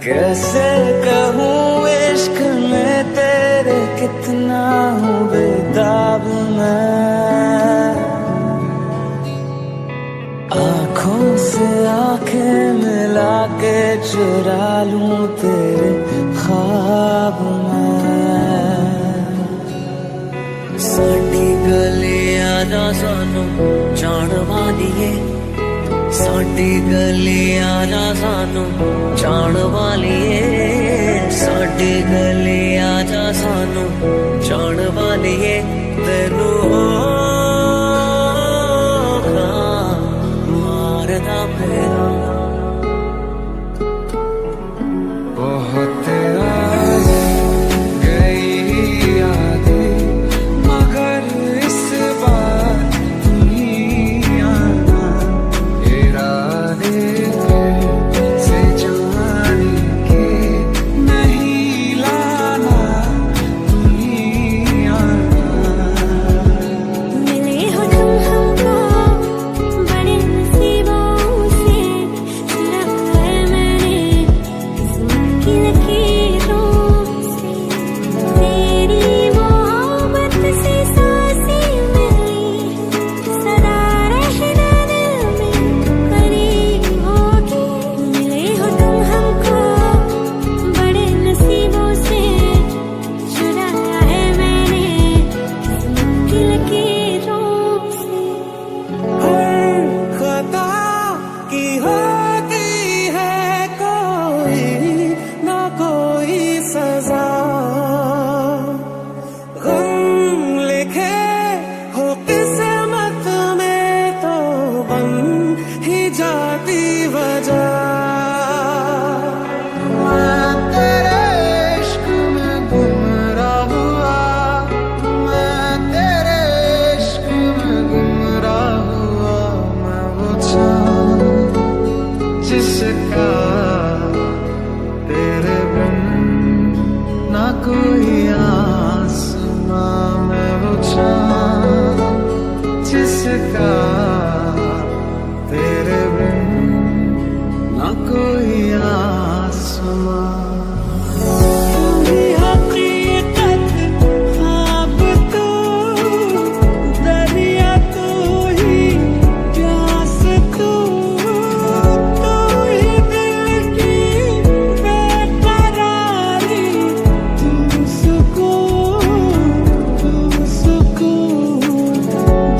कैसे कहूँ इश्क में तेरे कितना हूँ बेताब मैं, आँखों से आँखें मिला के चुरा लूं तेरे ख्वाब मैं। साडी गले आजा सानू जान वालिए, साडी गले आजा सानू जान वालिए, साडी गले आजा सानू जान वालिए। तेनू मारदा फेरा बहुत गई यादें मगर इस बार तुम ही आना, इरादे से जाने के नहीं लाना, तुम ही आना। मिले हो तुम हमको बड़े नसीबों से, रखा है मैंने किस्मत की लकीरों से। तेरी मोहब्बत से सांसें मिली, सदा रहना दिल में करीब होगी। मिले हो तुम हमको बड़े नसीबों से, चुराया है मैंने किस्मत की लकीरों से। हर खता की होती है कोई ना कोई सजा, गम लिखे हो किस्मत में तो बन ही जाती वजह। मैं तेरे इश्क में गुमराह हुआ, मैं तेरे इश्क में गुमराह हुआ। मैं वो चाँद जिसका तेरे बिन ना कोई आसमां, मैं वो चाँद जिसका तेरे बिन ना कोई आसमां। तू ही हकीकत ख्वाब तू, दरिया तू ही प्यास तू, तू ही दिल की बेकरारी, तू सुकून, तू सुकून।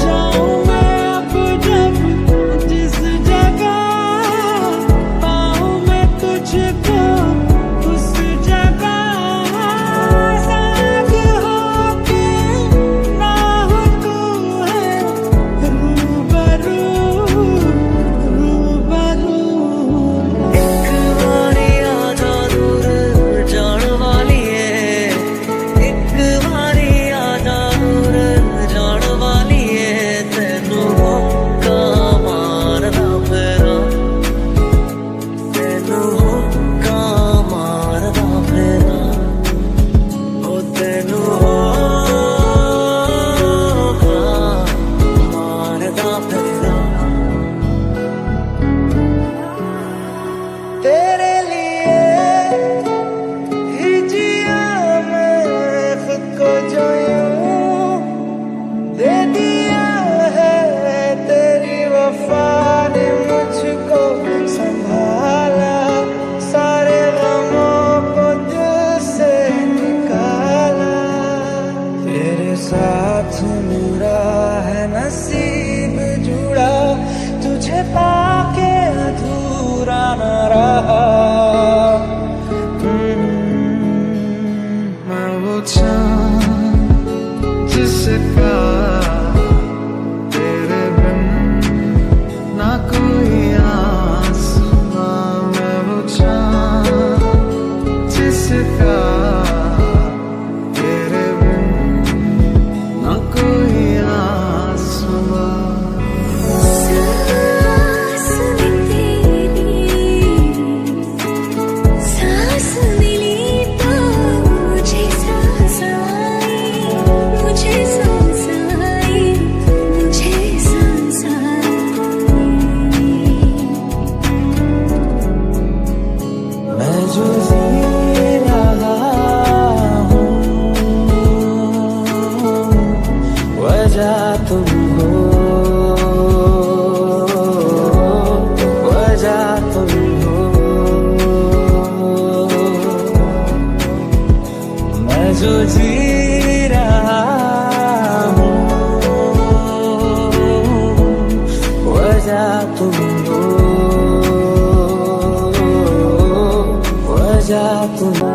जाऊं मैं अब जब जिस जगह, पाऊं मैं तुझको उस जगह। साथ हो के ना हो तू है रूबरू, रूबरू। एक बारी आजा दूर जान वालिए, एक बारी आजा दूर जान वालिए। तेनू होका मारदा फेरा, तेनू होका मारदा फेरा, ओ तेनू होका मारदा फेरा। तेरे लिए ही जिया मैं खुद को जो यूं दे दिया है, तेरी वफा ने मुझको संभाला, सारे गमों को दिल से निकाला। तेरे साथ मेरा है नसीब जुड़ा, तुझे पाके अधूरा न रहा। मैं वो चाँद जिसका तेरे बिन ना कोई आसमां, मैं वो चाँद जिसका तेरे बिन ना कोई आसमां। सांस में तेरी जा तुम